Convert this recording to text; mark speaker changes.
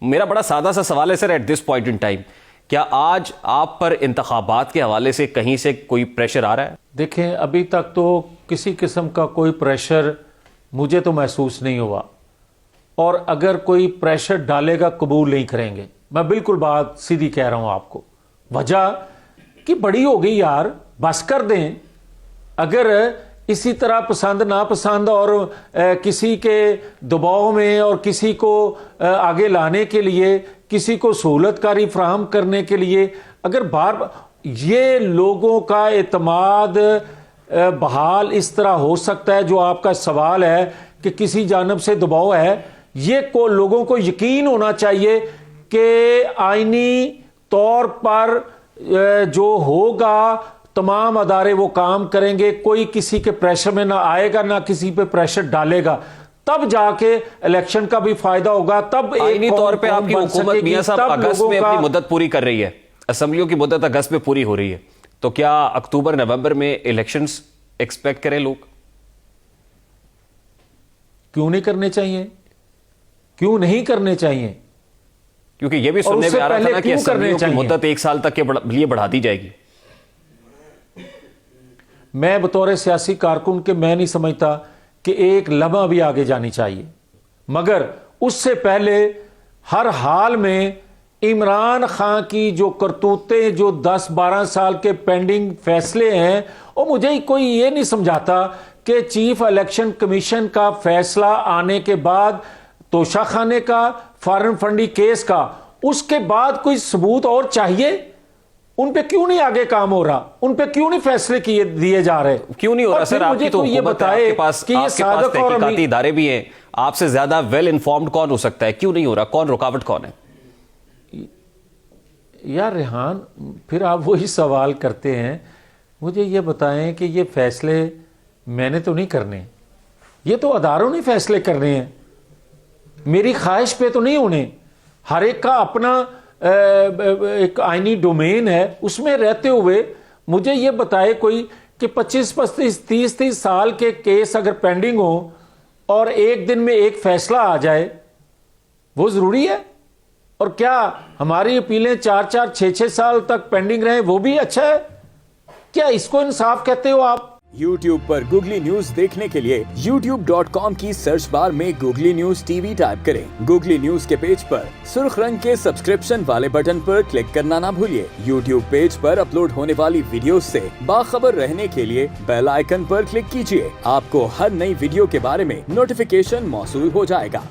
Speaker 1: میرا بڑا سادہ سا سوال ہے sir, at this point in time کیا آج آپ پر انتخابات کے حوالے سے کہیں سے کوئی پریشر آ رہا ہے؟
Speaker 2: دیکھیں ابھی تک تو کسی قسم کا کوئی پریشر مجھے تو محسوس نہیں ہوا، اور اگر کوئی پریشر ڈالے گا قبول نہیں کریں گے. میں بالکل بات سیدھی کہہ رہا ہوں آپ کو. وجہ کہ بڑی ہو گئی یار، بس کر دیں. اگر اسی طرح پسند ناپسند اور کسی کے دباؤ میں اور کسی کو آگے لانے کے لیے، کسی کو سہولت کاری فراہم کرنے کے لیے، اگر یہ لوگوں کا اعتماد بحال اس طرح ہو سکتا ہے جو آپ کا سوال ہے کہ کسی جانب سے دباؤ ہے، یہ لوگوں کو یقین ہونا چاہیے کہ آئینی طور پر جو ہوگا تمام ادارے وہ کام کریں گے، کوئی کسی کے پریشر میں نہ آئے گا، نہ کسی پہ پریشر ڈالے گا. تب جا کے الیکشن کا بھی فائدہ ہوگا. تب
Speaker 1: آئینی طور پہ آپ کی حکومت میاں صاحب اگست میں اپنی مدت پوری کر رہی ہے، اسمبلیوں کی مدت اگست میں پوری ہو رہی ہے، تو کیا اکتوبر نومبر میں الیکشنز ایکسپیکٹ کریں لوگ؟
Speaker 2: کیوں نہیں کرنے چاہیے؟ کیوں نہیں کرنے چاہیے؟
Speaker 1: کیونکہ یہ بھی سننے میں آ رہا تھا نا کہ اسمبلیوں کی مدت ایک سال تک کے لیے بڑھا دی جائے گی.
Speaker 2: میں بطور سیاسی کارکن کے میں نہیں سمجھتا کہ ایک لمحہ بھی آگے جانی چاہیے، مگر اس سے پہلے ہر حال میں عمران خان کی جو کرتوتیں، جو 10-12 سال کے پینڈنگ فیصلے ہیں، اور مجھے کوئی یہ نہیں سمجھاتا کہ چیف الیکشن کمیشن کا فیصلہ آنے کے بعد توشہ خانے کا، فارن فنڈی کیس کا، اس کے بعد کوئی ثبوت اور چاہیے؟ ان پہ کیوں نہیں آگے کام ہو رہا؟ ان پہ کیوں نہیں فیصلے دیے جا رہے؟
Speaker 1: کیوں نہیں ہو رہا سر؟ آپ کی تو حکومت ہے، آپ کے پاس تحقیقاتی ادارے بھی ہیں، آپ سے زیادہ ویل انفارمڈ کون ہو سکتا ہے؟ کیوں نہیں ہو رہا؟ کون رکاوٹ کون ہے؟
Speaker 2: یار ریحان، پھر آپ وہی سوال کرتے ہیں. مجھے یہ بتائیں کہ یہ فیصلے میں نے تو نہیں کرنے، یہ تو اداروں نے فیصلے کرنے ہیں، میری خواہش پہ تو نہیں ہونے. ہر ایک کا اپنا ایک آئینی ڈومین ہے، اس میں رہتے ہوئے مجھے یہ بتائے کوئی کہ 25-25 30 سال کے کیس اگر پینڈنگ ہو اور ایک دن میں ایک فیصلہ آ جائے، وہ ضروری ہے؟ اور کیا ہماری اپیلیں 4-4 6-6 سال تک پینڈنگ رہیں وہ بھی اچھا ہے؟ کیا اس کو انصاف کہتے ہو آپ؟
Speaker 3: YouTube پر گوگلی نیوز دیکھنے کے لیے youtube.com کی سرچ بار میں googly news T V type کریں. گوگلی نیوز کے پیج پر سرخ رنگ کے سبسکرپشن والے بٹن پر کلک کرنا نہ بھولیے. YouTube پیج پر اپلوڈ ہونے والی ویڈیوز سے باخبر رہنے کے لیے بیل آئیکن پر کلک کیجیے. آپ کو ہر نئی ویڈیو کے بارے میں نوٹیفیکیشن موصول ہو جائے گا.